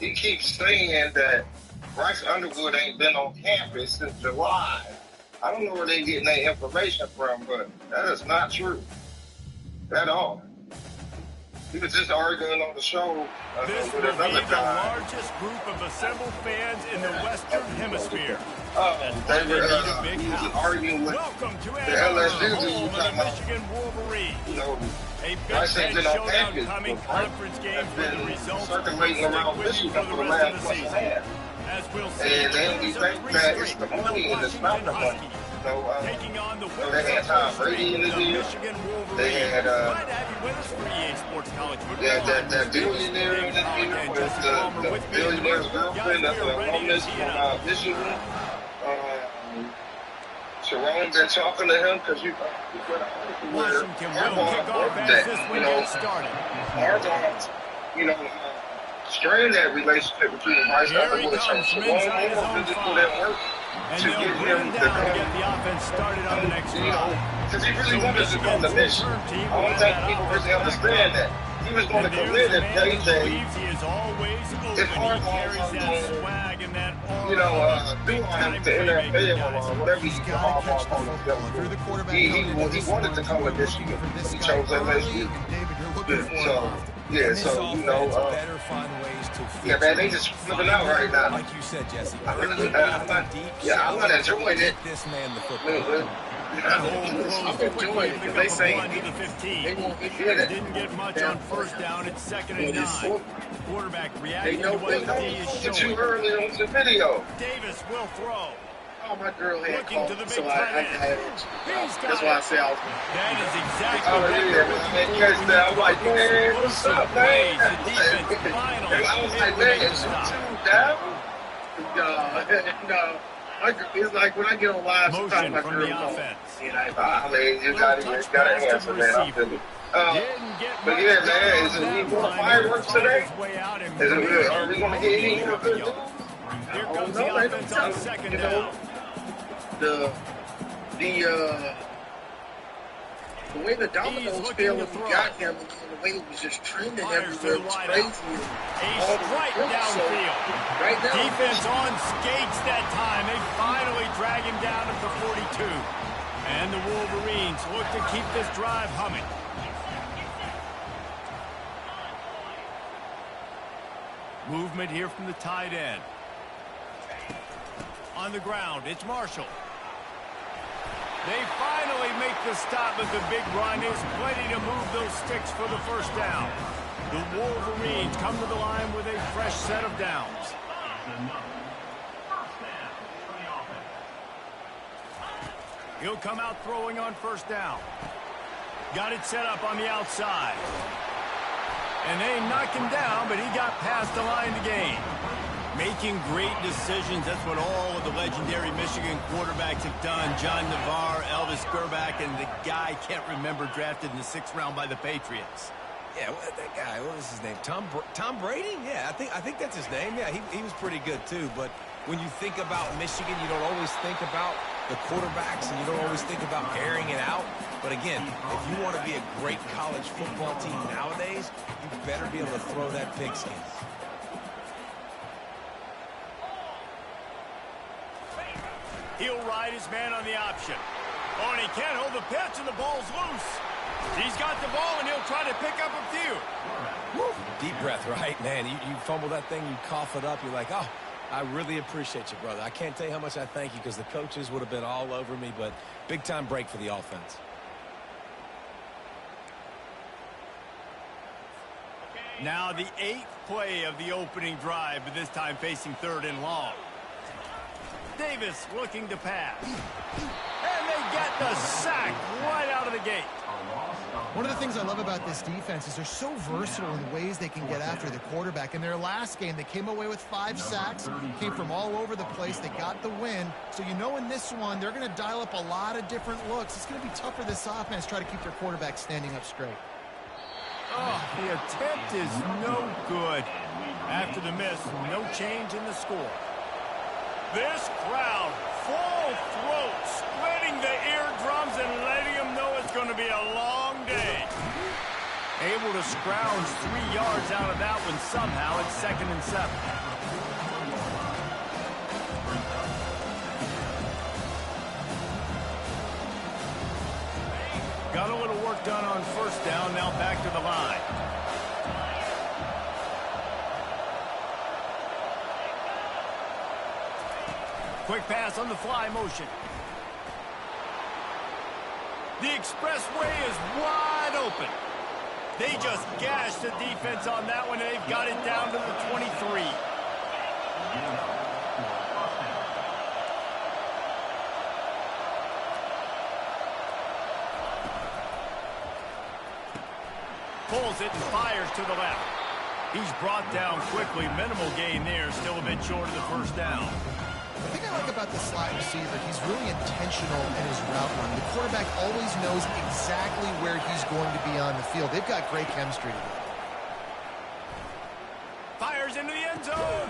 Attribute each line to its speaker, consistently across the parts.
Speaker 1: he keeps saying that Bryce Underwood ain't been on campus since July. I don't know where they getting that information from, but that is not true at all. He was just arguing on the show
Speaker 2: this
Speaker 1: with
Speaker 2: will
Speaker 1: another
Speaker 2: be the
Speaker 1: guy.
Speaker 2: largest group of assembled fans in the Western Hemisphere.
Speaker 1: They were arguing with
Speaker 2: Welcome to
Speaker 1: the LSU
Speaker 2: home
Speaker 1: dude
Speaker 2: of the Michigan Wolverines.
Speaker 1: you know,
Speaker 2: A
Speaker 1: Bryce
Speaker 2: Big
Speaker 1: ain't
Speaker 2: Ten
Speaker 1: been on
Speaker 2: showdown
Speaker 1: campus,
Speaker 2: coming.
Speaker 1: but Bryce
Speaker 2: Conference
Speaker 1: has
Speaker 2: games with the
Speaker 1: been
Speaker 2: results
Speaker 1: circulating around Michigan for the last month and a half.
Speaker 2: As we'll see,
Speaker 1: And then we think that it's the money and it's not the money.
Speaker 2: taking on the
Speaker 1: So they had Tom Brady in the deal.
Speaker 2: Michigan Wolverines.
Speaker 1: They had
Speaker 2: Glad to have you with us for EA Sports College Football.
Speaker 1: that billionaire in the deal with the billionaire's girlfriend, that's a woman from Michigan. Sharon been talking to him because
Speaker 2: Washington will kick off as this one gets started.
Speaker 1: Harbaugh, strain that relationship between Bryce Underwood and Sharon won't just put in work to get him
Speaker 2: to get the offense started on the next drive.
Speaker 1: because he really wanted to come to Michigan. I don't think people really understand that. He was going to commit if JJ, if Harbaugh was going do him to NFL or whatever he he wanted to come to Michigan. He chose LSU. Man, they just flipping out right now.
Speaker 3: Like you said, Jesse.
Speaker 1: I'm not enjoying it.
Speaker 3: This man, the
Speaker 1: I'm enjoying it because they say they won't get it.
Speaker 2: Didn't get much on first down. It's 2nd and 9. Quarterback
Speaker 1: They
Speaker 2: reacting
Speaker 1: know
Speaker 2: to what the D is
Speaker 1: too
Speaker 2: showing.
Speaker 1: early on the video.
Speaker 2: Davis will throw.
Speaker 4: Oh, my girl had
Speaker 2: Looking to
Speaker 4: called,
Speaker 2: the big
Speaker 4: so I
Speaker 2: tight end.
Speaker 4: had it.
Speaker 2: He's got
Speaker 4: That's why I
Speaker 2: it.
Speaker 4: say I was.
Speaker 2: That is exactly
Speaker 1: Oh,
Speaker 2: what
Speaker 1: yeah,
Speaker 2: they're
Speaker 1: man.
Speaker 2: looking
Speaker 1: They
Speaker 2: for
Speaker 1: catch
Speaker 2: when
Speaker 1: that.
Speaker 2: you
Speaker 1: I'm like,
Speaker 2: get
Speaker 1: man,
Speaker 2: those
Speaker 1: what's up,
Speaker 2: plays.
Speaker 1: man?
Speaker 2: The defense finally
Speaker 1: I was like,
Speaker 2: able to
Speaker 1: man,
Speaker 2: make a
Speaker 1: it's
Speaker 2: stop.
Speaker 1: two down.
Speaker 4: No. It's like when I get on live, sometimes
Speaker 2: Motion
Speaker 4: my
Speaker 2: from
Speaker 4: girl
Speaker 2: the
Speaker 4: knows.
Speaker 2: offense.
Speaker 1: I mean, you got to answer, man. I feel it.
Speaker 2: Didn't get
Speaker 1: But
Speaker 2: much
Speaker 1: yeah,
Speaker 2: done
Speaker 1: man,
Speaker 2: on
Speaker 1: is it
Speaker 2: that
Speaker 1: any more
Speaker 2: line.
Speaker 1: fireworks
Speaker 2: Finds
Speaker 1: today?
Speaker 2: his way out and
Speaker 1: Are we going to get any more good news?
Speaker 2: Here comes the offense on 2nd down.
Speaker 4: The way the dominoes fell when we got him, and the way it was just trending everywhere was crazy.
Speaker 2: A strike downfield.
Speaker 4: Right now,
Speaker 2: Defense on skates that time. They finally drag him down at the 42. And the Wolverines look to keep this drive humming. Movement here from the tight end. On the ground, it's Marshall. They finally make the stop, but the big run is plenty to move those sticks for the first down. The Wolverines come to the line with a fresh set of downs. He'll come out throwing on first down. Got it set up on the outside. And they knock him down, but he got past the line to gain. Making great decisions. That's what all of the legendary Michigan quarterbacks have done. John Navarre, Elvis Gerbach, and the guy, can't remember, drafted in the 6th round by the Patriots.
Speaker 3: Yeah, that guy, what was his name? Tom Brady? Yeah, I think that's his name. Yeah, he was pretty good too. But when you think about Michigan, you don't always think about the quarterbacks, and you don't always think about airing it out. But again, if you want to be a great college football team nowadays, you better be able to throw that pigskin.
Speaker 2: He'll ride his man on the option. Oh, and he can't hold the pitch, and the ball's loose. He's got the ball, and he'll try to pick up a few.
Speaker 3: Woo. Deep breath, right? Man, you fumble that thing, you cough it up, you're like, oh, I really appreciate you, brother. I can't tell you how much I thank you because the coaches would have been all over me, but big-time break for the offense.
Speaker 2: Now the 8th play of the opening drive, but this time facing 3rd and long. Davis looking to pass. And they get the sack right out of the gate.
Speaker 5: One of the things I love about this defense is they're so versatile in the ways they can get after the quarterback. In their last game, they came away with 5 sacks, came from all over the place. They got the win. So you know in this one, they're going to dial up a lot of different looks. It's going to be tough for this offense to try to keep their quarterback standing up straight.
Speaker 2: Oh, the attempt is no good. After the miss, no change in the score. This crowd, full throat, splitting the eardrums and letting them know it's going to be a long day. Able to scrounge 3 yards out of that one somehow. It's 2nd and 7. Got a little work done on 1st down. Now back to the line. Quick pass on the fly motion. The expressway is wide open. They just gashed the defense on that one, and they've got it down to the 23. Pulls it and fires to the left. He's brought down quickly. Minimal gain there. Still a bit short of the 1st down.
Speaker 5: The thing I like about the slot receiver, he's really intentional in his route run. The quarterback always knows exactly where he's going to be on the field. They've got great chemistry together.
Speaker 2: Fires into the end zone.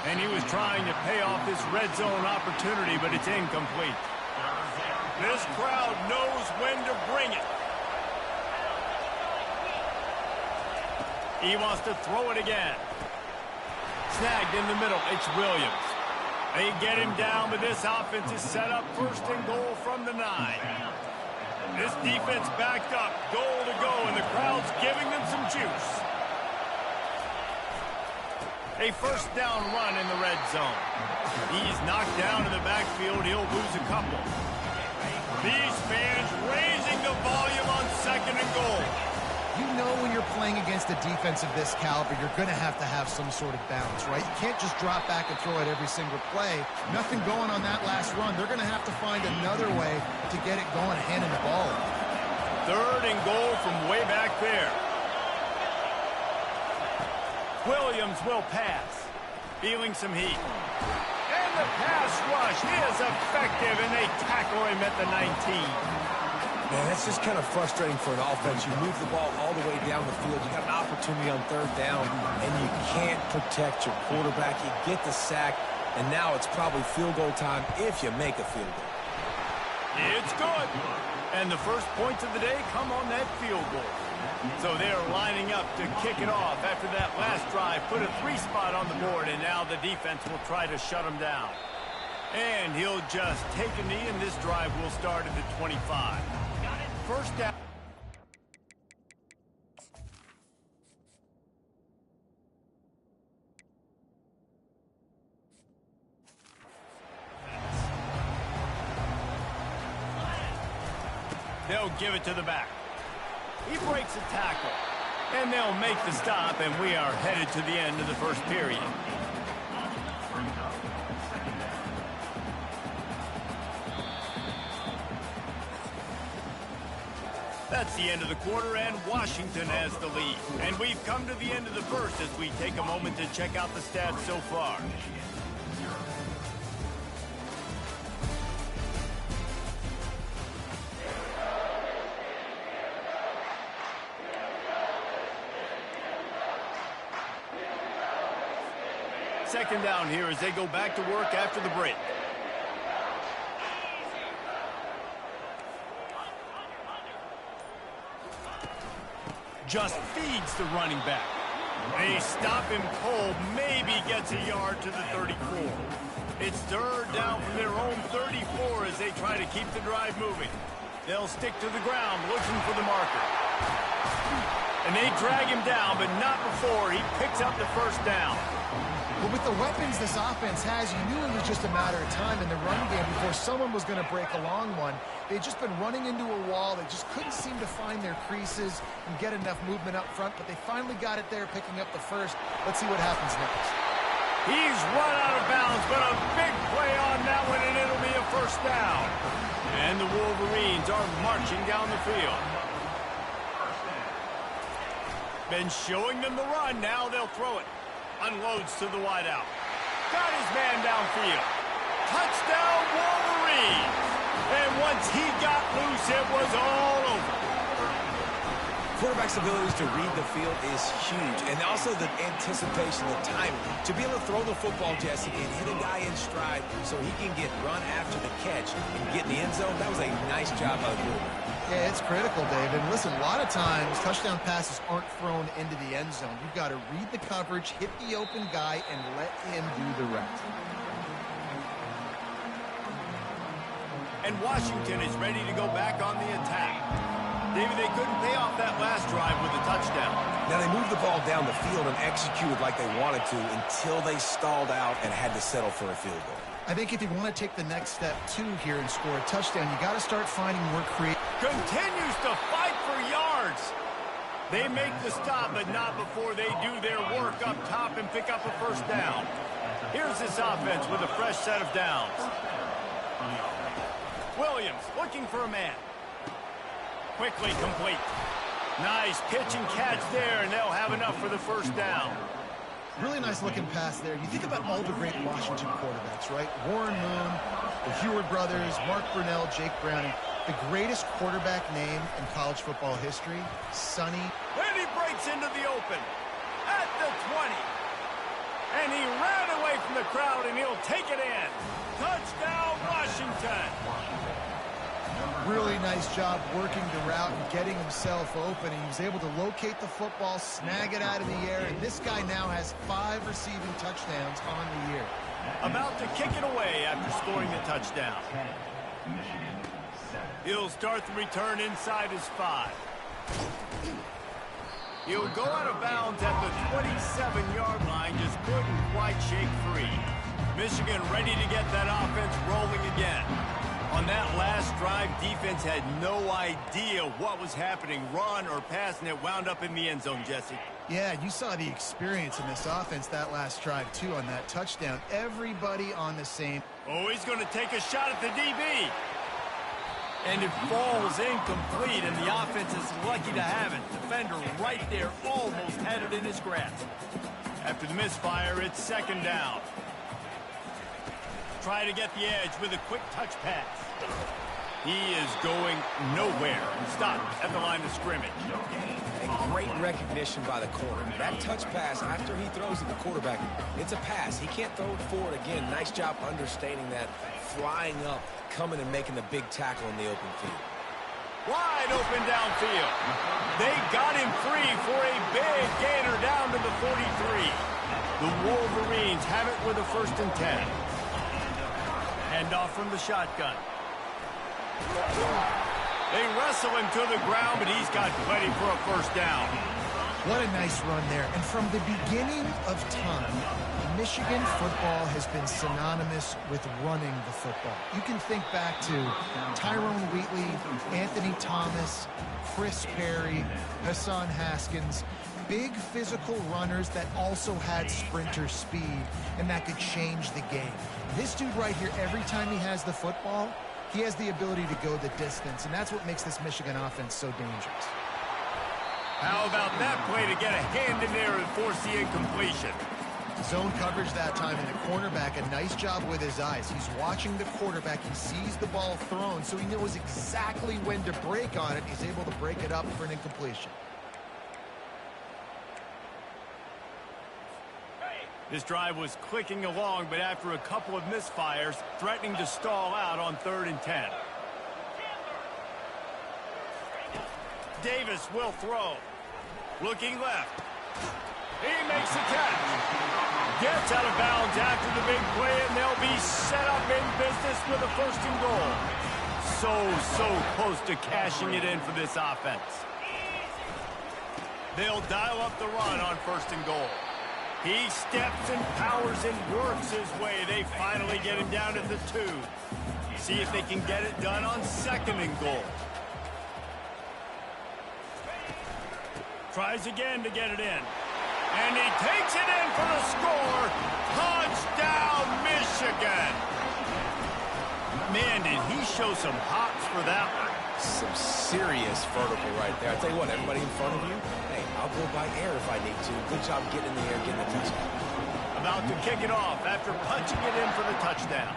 Speaker 2: And he was trying to pay off this red zone opportunity, but it's incomplete. This crowd knows when to bring it. He wants to throw it again. Snagged in the middle. It's Williams. They get him down, but this offense is set up 1st and goal from the 9. This defense backed up, goal to go, and the crowd's giving them some juice. A 1st down run in the red zone. He's knocked down in the backfield. He'll lose a couple. These fans raising the volume on 2nd and goal.
Speaker 5: You know when you're playing against a defense of this caliber, you're going to have some sort of balance, right? You can't just drop back and throw it every single play. Nothing going on that last run. They're going to have to find another way to get it going, handing the ball.
Speaker 2: 3rd and goal from way back there. Williams will pass. Feeling some heat. And the pass rush is effective, and they tackle him at the 19.
Speaker 3: Man, that's just kind of frustrating for an offense. You move the ball all the way down the field. You got an opportunity on 3rd down, and you can't protect your quarterback. You get the sack, and now it's probably field goal time if you make a field goal.
Speaker 2: It's good. And the first points of the day come on that field goal. So they're lining up to kick it off after that last drive. Put a 3-spot on the board, and now the defense will try to shut them down. And he'll just take a knee, and this drive will start at the 25. 1st down. They'll give it to the back. He breaks a tackle. And they'll make the stop, and we are headed to the end of the 1st period. That's the end of the quarter, and Washington has the lead. And we've come to the end of the 1st as we take a moment to check out the stats so far. Second down here as they go back to work after the break. Just feeds the running back. They stop him cold, maybe gets a yard to the 34. It's 3rd down from their own 34 as they try to keep the drive moving. They'll stick to the ground looking for the marker. And they drag him down, but not before he picks up the 1st down.
Speaker 5: But with the weapons this offense has, you knew it was just a matter of time in the run game before someone was going to break a long one. They'd just been running into a wall. They just couldn't seem to find their creases and get enough movement up front, but they finally got it there, picking up the 1st. Let's see what happens next.
Speaker 2: He's run out of bounds, but a big play on that one, and it'll be a 1st down. And the Wolverines are marching down the field. Been showing them the run. Now they'll throw it. Unloads to the wideout. Got his man downfield. Touchdown, Wolverines! And once he got loose, it was all over.
Speaker 3: quarterback's abilities to read the field is huge. And also the anticipation, the timing. To be able to throw the football, Jesse, and hit a guy in stride so he can get run after the catch and get in the end zone, that was a nice job by the quarterback.
Speaker 5: Yeah, it's critical, David. Listen, a lot of times touchdown passes aren't thrown into the end zone. You've got to read the coverage, hit the open guy, and let him do the rest.
Speaker 2: And Washington is ready to go back on the attack. David, they couldn't pay off that last drive with a touchdown.
Speaker 3: Now, they moved the ball down the field and executed like they wanted to until they stalled out and had to settle for a field goal.
Speaker 5: I think if you want to take the next step, too, here and score a touchdown, you got to start finding more creative.
Speaker 2: Continues to fight for yards. They make the stop, but not before they do their work up top and pick up a first down. Here's this offense with a fresh set of downs. Williams looking for a man. Quickly complete. Nice pitch and catch there, and they'll have enough for the first down.
Speaker 5: Really nice looking pass there. You think about all the great Washington quarterbacks, right? Warren Moon, the Heward brothers, Mark Brunell, Jake Browning. The greatest quarterback name in college football history, Sonny.
Speaker 2: And he breaks into the open at the 20. And he ran away from the crowd, and he'll take it in. Touchdown, Washington.
Speaker 5: Really nice job working the route and getting himself open. He was able to locate the football, snag it out of the air, and this guy now has 5 receiving touchdowns on the year.
Speaker 2: About to kick it away after scoring the touchdown. He'll start the return inside his 5. He'll go out of bounds at the 27-yard line, just couldn't quite shake free. Michigan ready to get that offense rolling again. On that last drive, defense had no idea what was happening, run or pass, and it wound up in the end zone, Jesse.
Speaker 5: Yeah, you saw the experience in this offense that last drive, too, on that touchdown. Everybody on the same.
Speaker 2: Oh, he's going to take a shot at the DB. And it falls incomplete, and the offense is lucky to have it. Defender right there almost had it in his grasp. After the misfire, it's second down. Try to get the edge with a quick touch pass. He is going nowhere. Stopped at the line of scrimmage.
Speaker 3: And great recognition by the corner. That touch pass, after he throws at the quarterback, it's a pass. He can't throw it forward again. Nice job understanding that, flying up, coming and making the big tackle in the open field.
Speaker 2: Wide open downfield. They got him free for a big gainer down to the 43. The Wolverines have it with a 1st and 10. Handoff from the shotgun. They wrestle him to the ground, but he's got plenty for a first down.
Speaker 5: What a nice run there. And from the beginning of time, Michigan football has been synonymous with running the football. You can think back to Tyrone Wheatley, Anthony Thomas, Chris Perry, Hassan Haskins. Big physical runners that also had sprinter speed and that could change the game. This dude right here, every time he has the football, he has the ability to go the distance, and that's what makes this Michigan offense so dangerous.
Speaker 2: How about that play to get a hand in there and force the incompletion?
Speaker 5: Zone coverage that time, and the cornerback, a nice job with his eyes. He's watching the quarterback. He sees the ball thrown, so he knows exactly when to break on it. He's able to break it up for an incompletion.
Speaker 2: This drive was clicking along, but after a couple of misfires, threatening to stall out on 3rd and 10. Davis will throw. Looking left. He makes the catch. Gets out of bounds after the big play, and they'll be set up in business with a 1st and goal. So close to cashing it in for this offense. They'll dial up the run on 1st and goal. He steps and powers and works his way. They finally get him down at the 2. See if they can get it done on 2nd and goal. Tries again to get it in. And he takes it in for the score. Touchdown, Michigan. Man, did he show some hops for that one.
Speaker 3: Some serious vertical right there. I tell you what, everybody in front of you, hey, I'll go by air if I need to. Good job getting in the air, getting the touchdown.
Speaker 2: About to kick it off after punching it in for the touchdown.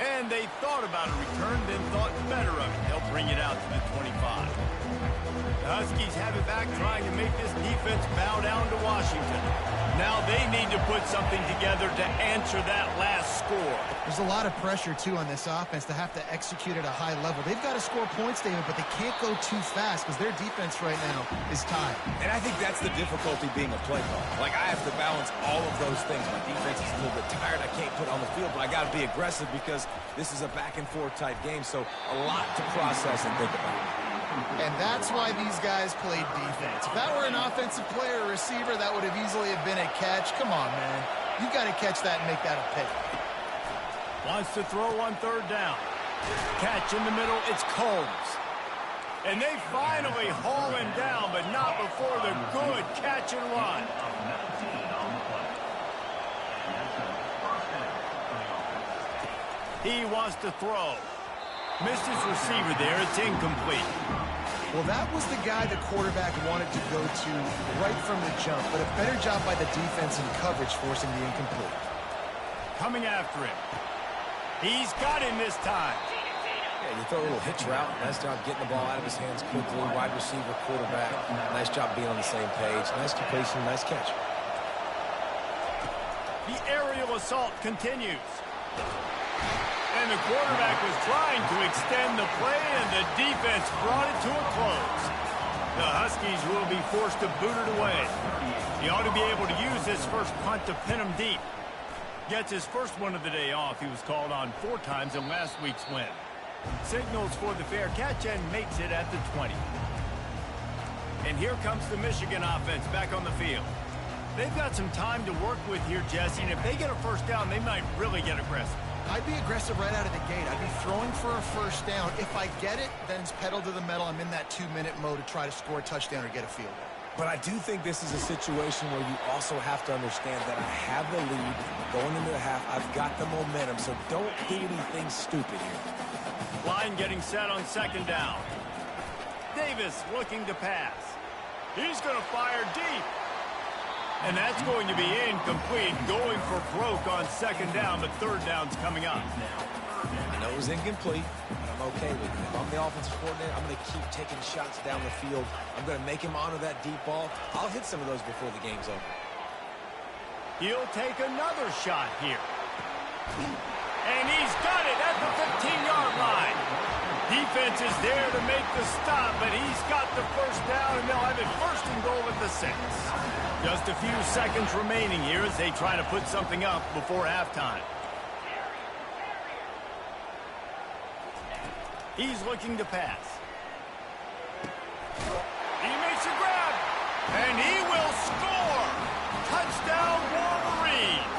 Speaker 2: And they thought about a return, then thought better of it. They'll bring it out to the 25. The Huskies have it back, trying to make this defense bow down to Washington. Now they need to put something together to answer that last score.
Speaker 5: There's a lot of pressure, too, on this offense to have to execute at a high level. They've got to score points, David, but they can't go too fast because their defense right now is tied.
Speaker 3: And I think that's the difficulty being a play caller. Like, I have to balance all of those things. My defense is a little bit tired. I can't put it on the field, but I got to be aggressive because this is a back-and-forth type game, so a lot to process and think about.
Speaker 5: And that's why these guys played defense. If that were an offensive player or receiver, that would have easily have been a catch. Come on, man. You got to catch that and make that a pick.
Speaker 2: Wants to throw on third down. Catch in the middle, it's Combs. And they finally haul him down, but not before the good catch and run. He wants to throw. Missed his receiver there. It's incomplete.
Speaker 5: Well, that was the guy the quarterback wanted to go to right from the jump, but a better job by the defense in coverage forcing the incomplete.
Speaker 2: Coming after him. He's got him this time.
Speaker 3: Yeah, you throw a little hitch route. Nice job getting the ball out of his hands quickly. Wide receiver, quarterback. Nice job being on the same page. Nice completion, nice catch.
Speaker 2: The aerial assault continues. And the quarterback was trying to extend the play, and the defense brought it to a close. The Huskies will be forced to boot it away. He ought to be able to use this first punt to pin him deep. Gets his first one of the day off. He was called on 4 times in last week's win. Signals for the fair catch and makes it at the 20. And here comes the Michigan offense back on the field. They've got some time to work with here, Jesse, and if they get a first down, they might really get aggressive.
Speaker 5: I'd be aggressive right out of the gate. I'd be throwing for a first down. If I get it, then it's pedal to the metal. I'm in that 2-minute mode to try to score a touchdown or get a field goal.
Speaker 3: But I do think this is a situation where you also have to understand that I have the lead going into the half. I've got the momentum, so don't do anything stupid here.
Speaker 2: Line getting set on second down. Davis looking to pass. He's going to fire deep. And that's going to be incomplete, going for broke on second down, but third down's coming up.
Speaker 3: I know it was incomplete, but I'm okay with it. If I'm the offensive coordinator, I'm going to keep taking shots down the field. I'm going to make him honor that deep ball. I'll hit some of those before the game's over.
Speaker 2: He'll take another shot here. And he's got it at the 15-yard line. Defense is there to make the stop, but he's got the first down, and they'll have it first and goal at the 6. Just a few seconds remaining here as they try to put something up before halftime. He's looking to pass. He makes a grab, and he will score. Touchdown, Wolverines.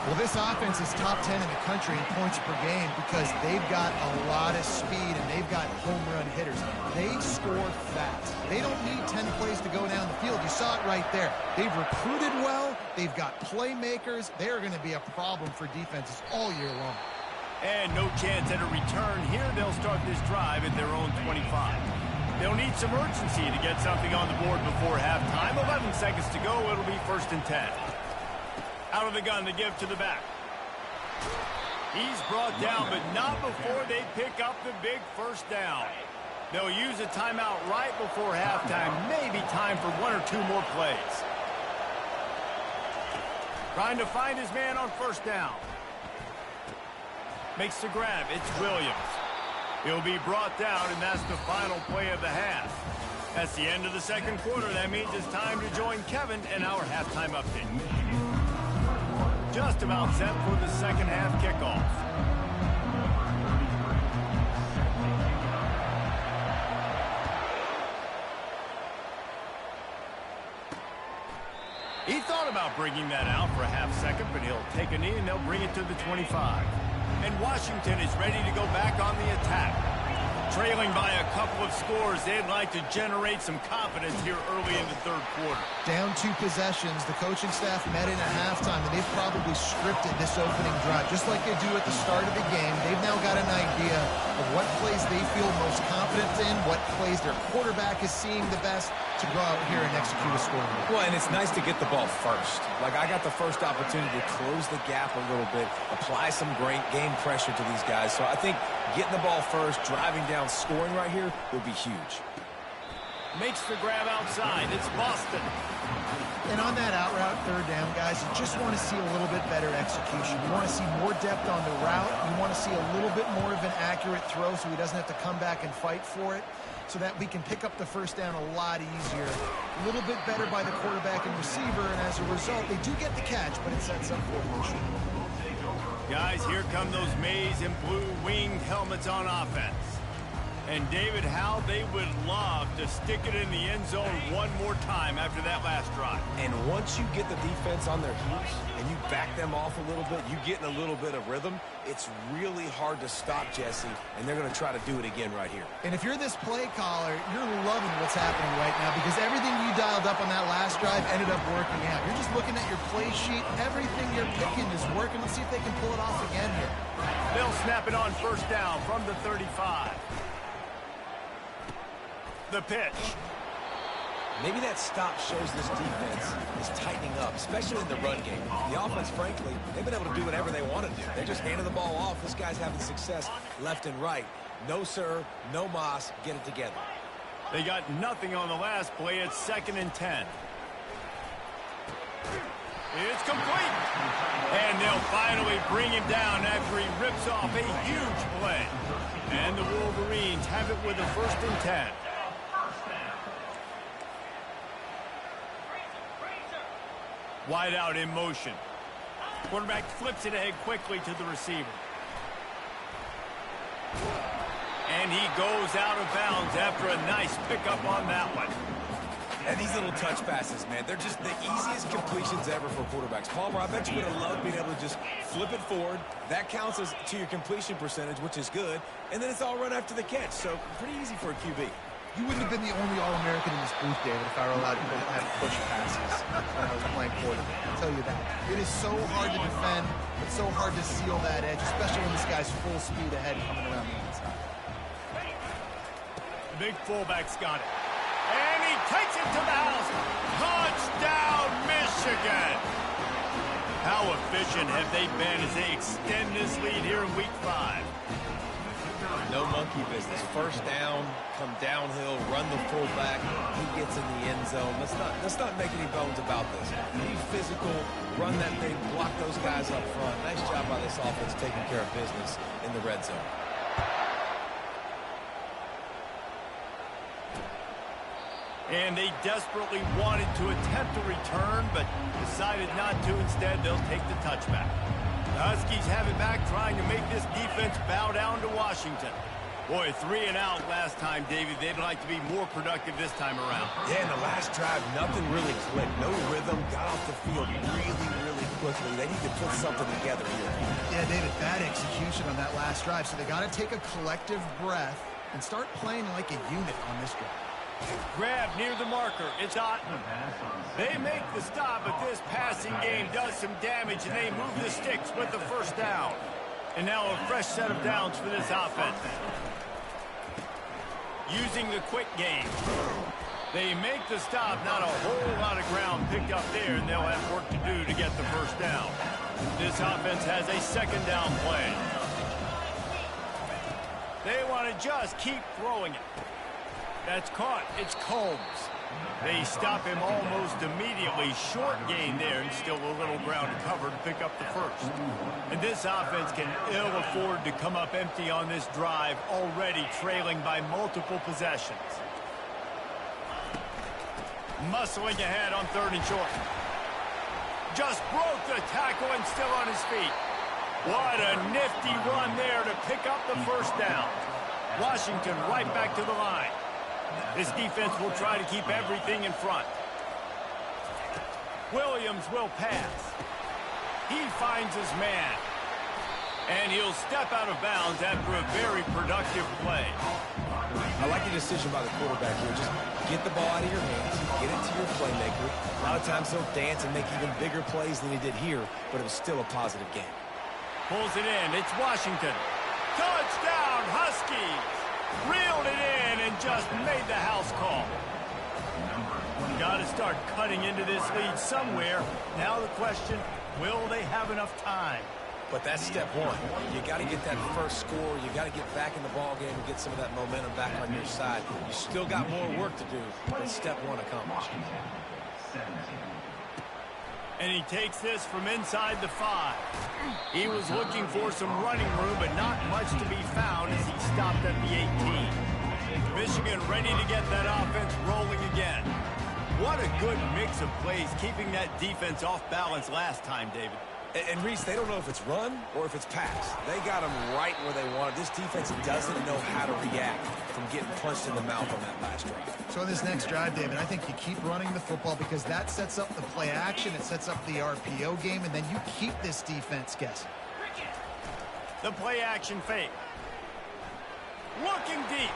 Speaker 5: Well, this offense is top 10 in the country in points per game because they've got a lot of speed and they've got home run hitters. They score fast. They don't need 10 plays to go down the field. You saw it right there. They've recruited well. They've got playmakers. They're going to be a problem for defenses all year long.
Speaker 2: And no chance at a return here. They'll start this drive at their own 25. They'll need some urgency to get something on the board before halftime. 11 seconds to go. It'll be 1st and 10. Out of the gun to give to the back. He's brought down, but not before they pick up the big first down. They'll use a timeout right before halftime. Maybe time for 1 or 2 more plays. Trying to find his man on first down. Makes the grab. It's Williams. He'll be brought down, and that's the final play of the half. That's the end of the second quarter. That means it's time to join Kevin and our halftime update. Just about set for the second half kickoff. He thought about bringing that out for a half second, but he'll take a knee and they'll bring it to the 25. And Washington is ready to go back on the attack. Trailing by a couple of scores, they'd like to generate some confidence here early in the third quarter.
Speaker 5: Down 2 possessions, the coaching staff met in at halftime, and they've probably scripted this opening drive. Just like they do at the start of the game, they've now got an idea of what plays they feel most confident in, what plays their quarterback is seeing the best to to go out here and execute a score.
Speaker 3: Well, and it's nice to get the ball first. Like, I got the first opportunity to close the gap a little bit, apply some great game pressure to these guys. So I think getting the ball first, driving down, scoring right here would be huge.
Speaker 2: Makes the grab outside. It's Boston.
Speaker 5: And on that out route, third down, guys, you just want to see a little bit better execution. You want to see more depth on the route. You want to see a little bit more of an accurate throw so he doesn't have to come back and fight for it, so that we can pick up the first down a lot easier. A little bit better by the quarterback and receiver, and as a result, they do get the catch, but it sets up formation.
Speaker 2: Guys, here come those maize and blue winged helmets on offense. And David, how they would love to stick it in the end zone one more time after that last drive.
Speaker 3: And once you get the defense on their heels and you back them off a little bit, you get in a little bit of rhythm, it's really hard to stop Jesse, and they're going to try to do it again right here.
Speaker 5: And if you're this play caller, you're loving what's happening right now because everything you dialed up on that last drive ended up working out. You're just looking at your play sheet. Everything you're picking is working. Let's see if they can pull it off again here.
Speaker 2: They'll snap it on first down from the 35. The pitch.
Speaker 3: Maybe that stop shows this defense is tightening up, especially in the run game. The offense, frankly, they've been able to do whatever they want to do. They're just handing the ball off. This guy's having success left and right. No, sir, no mas. Get it together.
Speaker 2: They got nothing on the last play. It's 2nd and 10. It's complete. And they'll finally bring him down after he rips off a huge play. And the Wolverines have it with a 1st and 10. Wide out in motion. Quarterback flips it ahead quickly to the receiver. And he goes out of bounds after a nice pickup on that one.
Speaker 3: And these little touch passes, man, they're just the easiest completions ever for quarterbacks. Palmer, I bet you would have loved being able to just flip it forward. That counts as to your completion percentage, which is good. And then it's all run after the catch. So pretty easy for a QB.
Speaker 5: You wouldn't have been the only All-American in this booth, David, if I were allowed to have push passes when I was playing quarterback. I'll tell you that. It is so hard to defend. It's so hard to seal that edge, especially when this guy's full speed ahead coming around the inside.
Speaker 2: The big fullback's got it. And he takes it to the house. Touchdown, Michigan! How efficient have they been as they extend this lead here in Week 5?
Speaker 3: No monkey business. First down, come downhill, run the fullback. He gets in the end zone. Let's not make any bones about this. Be physical, run that thing, block those guys up front. Nice job by this offense taking care of business in the red zone.
Speaker 2: And they desperately wanted to attempt a return, but decided not to. Instead, they'll take the touchback. The Huskies have it back, trying to make this defense bow down to Washington. Boy, 3 and out last time, David. They'd like to be more productive this time around.
Speaker 3: Yeah, in the last drive, nothing really clicked. No rhythm, got off the field really quickly. They need to put something together here.
Speaker 5: Yeah, David, bad execution on that last drive, so they got to take a collective breath and start playing like a unit on this drive.
Speaker 2: Grab near the marker. It's not. They make the stop, but this passing game does some damage, and they move the sticks with the first down. And now a fresh set of downs for this offense. Using the quick game. They make the stop. Not a whole lot of ground picked up there, and they'll have work to do to get the first down. This offense has a 2nd down play. They want to just keep throwing it. That's caught. It's Combs. They stop him almost immediately. Short gain there, and still a little ground to cover to pick up the first. And this offense can ill afford to come up empty on this drive, already trailing by multiple possessions. Muscling ahead on 3rd and short. Just broke the tackle and still on his feet. What a nifty run there to pick up the first down. Washington right back to the line. This defense will try to keep everything in front. Williams will pass. He finds his man. And he'll step out of bounds after a very productive play.
Speaker 3: I like the decision by the quarterback here. Just get the ball out of your hands, get it to your playmaker. A lot of times he'll dance and make even bigger plays than he did here, but it was still a positive game.
Speaker 2: Pulls it in. It's Washington. Touchdown, Huskies! Reeled it in and just made the house call. Got to start cutting into this lead somewhere. Now the question, will they have enough time?
Speaker 3: But that's step one. You got to get that first score. You got to get back in the ball game and get some of that momentum back on your side. You still got more work to do, but step one accomplished.
Speaker 2: And he takes this from inside the 5. He was looking for some running room, but not much to be found as he stopped at the 18. Michigan ready to get that offense rolling again. What a good mix of plays, keeping that defense off balance last time, David.
Speaker 3: And Reese, they don't know if it's run or if it's pass. They got them right where they want it. This defense doesn't know how to react from getting punched in the mouth on that last drive.
Speaker 5: So in this next drive, David, I think you keep running the football because that sets up the play action, it sets up the RPO game, and then you keep this defense guessing.
Speaker 2: The play action fake. Looking deep.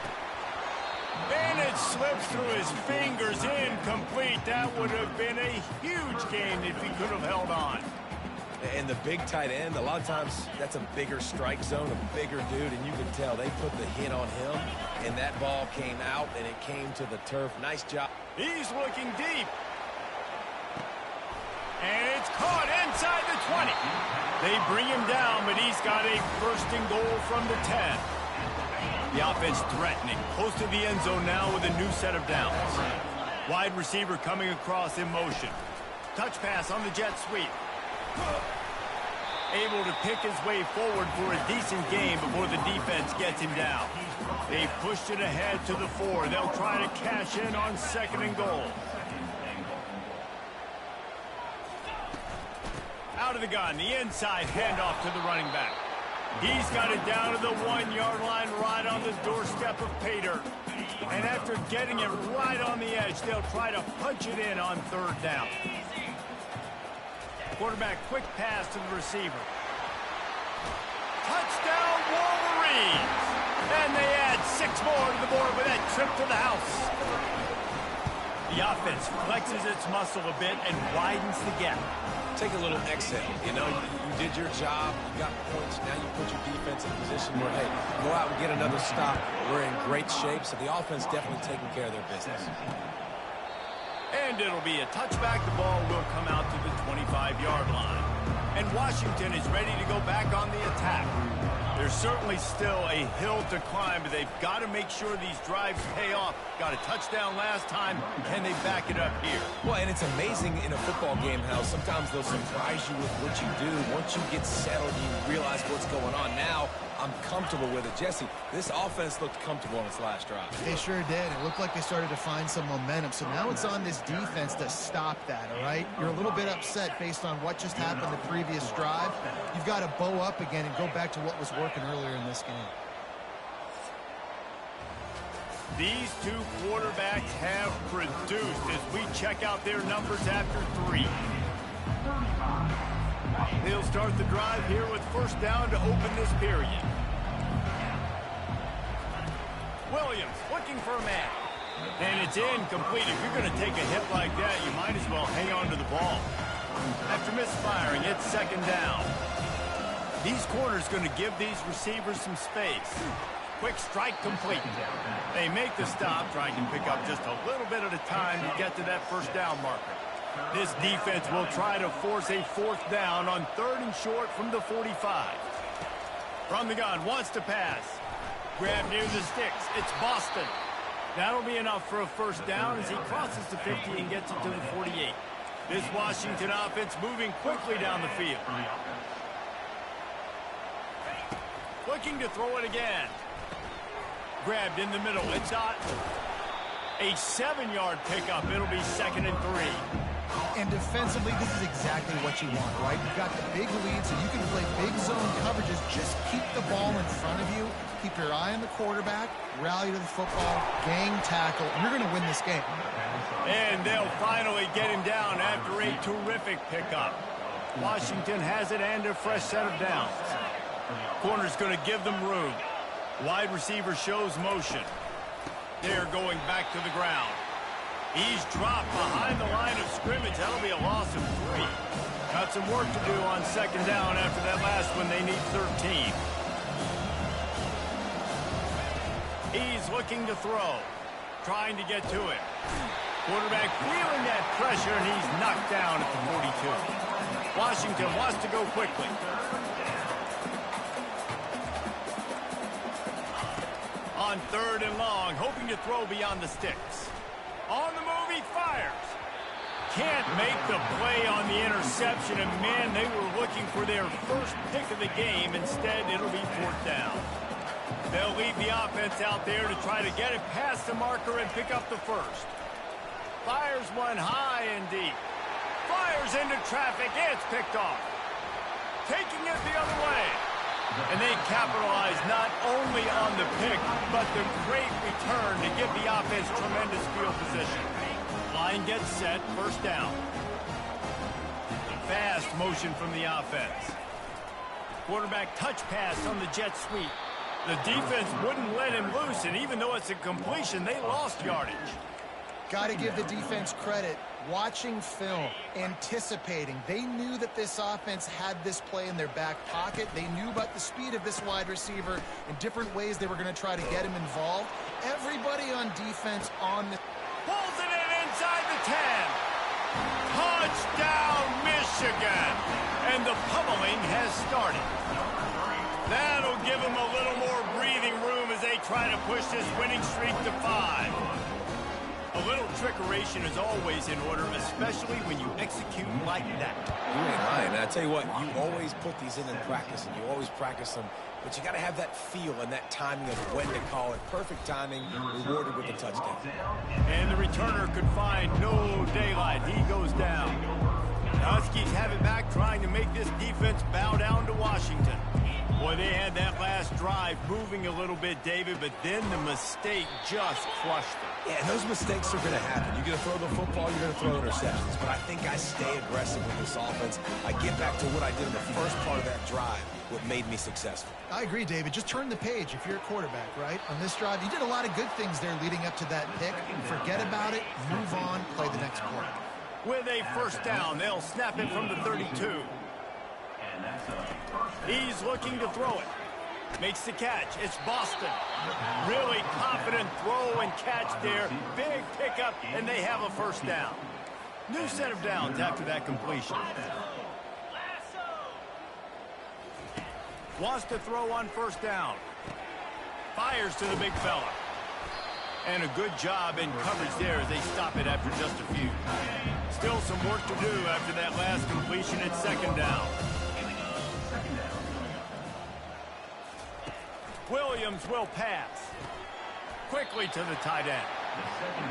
Speaker 2: And it slips through his fingers, incomplete. That would have been a huge gain if he could have held on.
Speaker 3: And the big tight end, a lot of times that's a bigger strike zone, a bigger dude, and you can tell they put the hit on him, and that ball came out, and it came to the turf. Nice job.
Speaker 2: He's looking deep. And it's caught inside the 20. They bring him down, but he's got a first and goal from the 10. The offense threatening, close to the end zone now with a new set of downs. Wide receiver coming across in motion. Touch pass on the jet sweep. Able to pick his way forward for a decent game before the defense gets him down. They pushed it ahead to the 4. They'll try to cash in on second and goal. Out of the gun, the inside handoff to the running back. He's got it down to the 1-yard line right on the doorstep of pay dirt. And after getting it right on the edge, they'll try to punch it in on third down. Quarterback, quick pass to the receiver. Touchdown, Wolverines! And they add 6 more to the board with that trip to the house. The offense flexes its muscle a bit and widens the gap.
Speaker 3: Take a little exhale. You know, you did your job. You got points. Now you put your defense in a position where, hey, go out and get another stop. We're in great shape, so the offense definitely taking care of their business.
Speaker 2: And it'll be a touchback. The ball will come out to the 25-yard line. And Washington is ready to go back on the attack. There's certainly still a hill to climb, but they've got to make sure these drives pay off. Got a touchdown last time. Can they back it up here?
Speaker 3: Well, and it's amazing in a football game how sometimes they'll surprise you with what you do. Once you get settled, you realize what's going on. Now, I'm comfortable with it. Jesse, this offense looked comfortable on its last drive.
Speaker 5: They sure did. It looked like they started to find some momentum. So now it's on this defense to stop that, all right? You're a little bit upset based on what just happened the previous drive. You've got to bow up again and go back to what was working earlier in this game.
Speaker 2: These two quarterbacks have produced as we check out their numbers after 3. They'll start the drive here with first down to open this period. Williams looking for a man. And it's incomplete. If you're going to take a hit like that, you might as well hang on to the ball. After misfiring, it's second down. These corners going to give these receivers some space. Quick strike complete. They make the stop, trying to pick up just a little bit at a time to get to that first down marker. This defense will try to force a fourth down on 3rd and short from the 45. From the gun, wants to pass. Grab near the sticks. It's Boston. That'll be enough for a first down as he crosses the 50 and gets it to the 48. This Washington offense moving quickly down the field. Looking to throw it again. Grabbed in the middle. It's not a 7-yard pickup. It'll be 2nd and 3.
Speaker 5: And defensively, this is exactly what you want, right? You've got the big lead, so you can play big zone coverages. Just keep the ball in front of you. Keep your eye on the quarterback. Rally to the football. Gang tackle. You're going to win this game.
Speaker 2: And they'll finally get him down after a terrific pickup. Washington has it and a fresh set of downs. Corner's going to give them room. Wide receiver shows motion. They're going back to the ground. He's dropped behind the line of scrimmage. That'll be a loss of 3. Got some work to do on second down after that last one. They need 13. He's looking to throw. Trying to get to it. Quarterback feeling that pressure, and he's knocked down at the 42. Washington wants to go quickly. On 3rd and long, hoping to throw beyond the sticks. On the move, he fires. Can't make the play on the interception, and man, they were looking for their first pick of the game. Instead, it'll be 4th down. They'll leave the offense out there to try to get it past the marker and pick up the first. Fires one high and deep. Fires into traffic. It's picked off. Taking it the other way. And they capitalize not only on the pick, but the great return to give the offense tremendous field position. Line gets set, 1st down. Fast motion from the offense. Quarterback touch pass on the jet sweep. The defense wouldn't let him loose, and even though it's a completion, they lost yardage.
Speaker 5: Got to give the defense credit. Watching film, anticipating. They knew that this offense had this play in their back pocket. They knew about the speed of this wide receiver and different ways they were going to try to get him involved. Everybody on defense on the...
Speaker 2: Pulls it in inside the 10. Touchdown, Michigan. And the pummeling has started. That'll give them a little more breathing room as they try to push this winning streak to 5. A little trickeration is always in order, especially when you execute like that.
Speaker 3: You ain't lying. And I tell you what, you always put these in practice, and you always practice them, but you got to have that feel and that timing of when to call it. Perfect timing, rewarded with a touchdown.
Speaker 2: And the returner could find no daylight. He goes down. The Huskies have it back, trying to make this defense bow down to Washington. Boy, they had that last drive moving a little bit, David, but then the mistake just crushed them.
Speaker 3: Yeah, and those mistakes are going to happen. You're going to throw the football, you're going to throw interceptions. But I think I stay aggressive with this offense. I get back to what I did in the first part of that drive, what made me successful.
Speaker 5: I agree, David. Just turn the page if you're a quarterback, right? On this drive, you did a lot of good things there leading up to that pick. Forget about it, move on, play the next play.
Speaker 2: With a 1st down, they'll snap it from the 32. He's looking to throw it. Makes the catch. It's Boston. Really confident throw and catch there. Big pickup, and they have a 1st down. New set of downs after that completion. Wants to throw on 1st down. Fires to the big fella. And a good job in coverage there as they stop it after just a few. Still some work to do after that last completion at 2nd down. Williams will pass. Quickly to the tight end.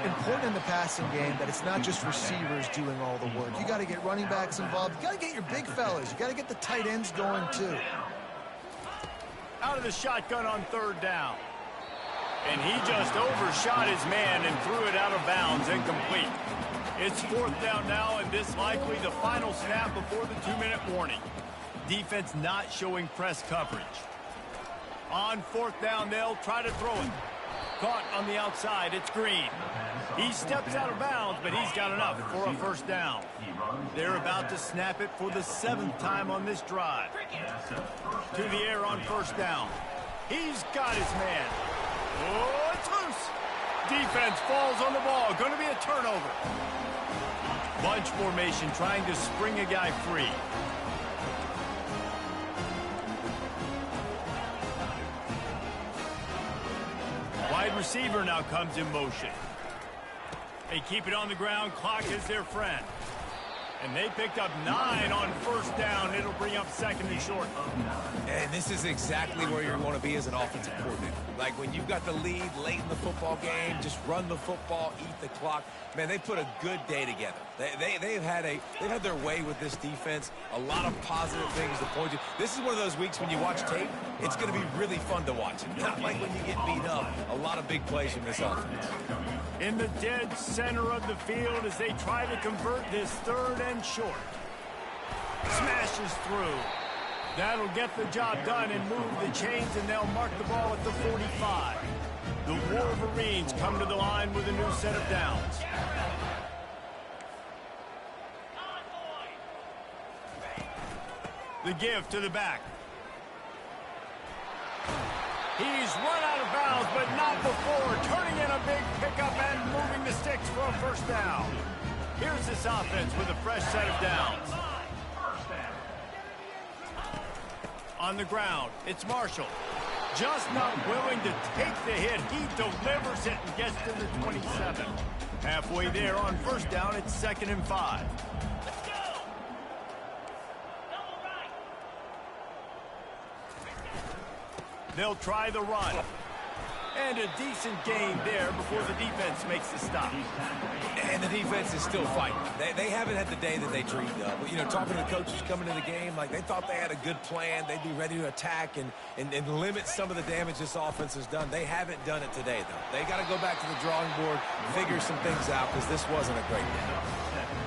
Speaker 5: Important in the passing game that it's not just receivers doing all the work. You got to get running backs involved. You got to get your big fellas. You got to get the tight ends going too.
Speaker 2: Out of the shotgun on 3rd down. And he just overshot his man and threw it out of bounds, incomplete. It's 4th down now, and this likely the final snap before the 2-minute warning. Defense not showing press coverage. On 4th down, they'll try to throw it. Caught on the outside, it's Green. He steps out of bounds, but he's got enough for a 1st down. They're about to snap it for the 7th time on this drive. To the air on 1st down. He's got his man. Oh, it's loose. Defense falls on the ball. Going to be a turnover. Bunch formation trying to spring a guy free. Wide receiver now comes in motion. They keep it on the ground. Clock is their friend. And they picked up 9 on 1st down. It'll bring up 2nd and short.
Speaker 3: And this is exactly where you want to be as an offensive coordinator. Like when you've got the lead late in the football game, just run the football, eat the clock. Man, they put a good day together. They've had their way with this defense. A lot of positive things to point to. This is one of those weeks when you watch tape, it's going to be really fun to watch. Not like when you get beat up. A lot of big plays from this offense.
Speaker 2: In the dead center of the field as they try to convert this 3rd and short. Smashes through. That'll get the job done and move the chains, and they'll mark the ball at the 45. The Wolverines come to the line with a new set of downs. The give to the back. He's run out of bounds, but not before. Turning in a big pickup and moving the sticks for a first down. Here's this offense with a fresh set of downs. On the ground, it's Marshall. Just not willing to take the hit. He delivers it and gets to the 27. Halfway there on first down, it's 2nd and 5. They'll try the run. And a decent gain there before the defense makes the stop.
Speaker 3: And the defense is still fighting. They haven't had the day that they dreamed of. But, you know, talking to the coaches coming into the game, like they thought they had a good plan. They'd be ready to attack and limit some of the damage this offense has done. They haven't done it today, though. They got to go back to the drawing board, figure some things out, because this wasn't a great day.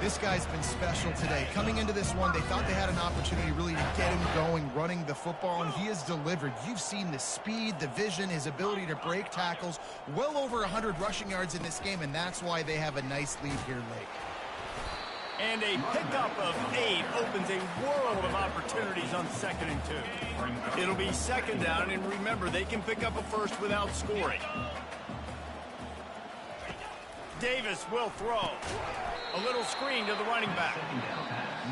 Speaker 5: This guy's been special today. Coming into this one, they thought they had an opportunity really to get him going, running the football, and he has delivered. You've seen the speed, the vision, his ability to break tackles. Well over 100 rushing yards in this game, and that's why they have a nice lead here late.
Speaker 2: And a pickup of 8 opens a world of opportunities on 2nd and 2. It'll be 2nd down, and remember, they can pick up a first without scoring. Davis will throw. A little screen to the running back.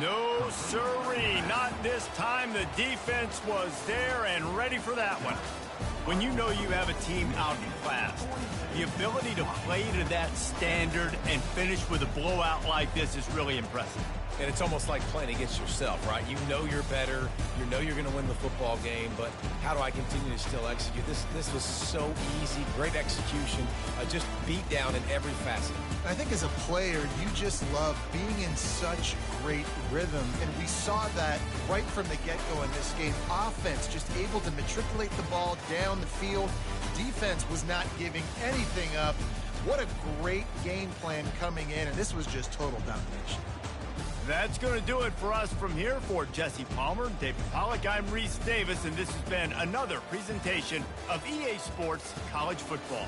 Speaker 2: No, sirree, not this time. The defense was there and ready for that one. When you know you have a team out in class, the ability to play to that standard and finish with a blowout like this is really impressive.
Speaker 3: And it's almost like playing against yourself, right? You know you're better. You know you're going to win the football game, but how do I continue to still execute? This was so easy, great execution, just beat down in every facet.
Speaker 5: I think as a player, you just love being in such great rhythm, and we saw that right from the get-go in this game. Offense just able to matriculate the ball down the field. Defense was not giving anything up. What a great game plan coming in, and this was just total domination.
Speaker 2: That's going to do it for us from here. For Jesse Palmer, David Pollack, I'm Reese Davis, and this has been another presentation of EA Sports College Football.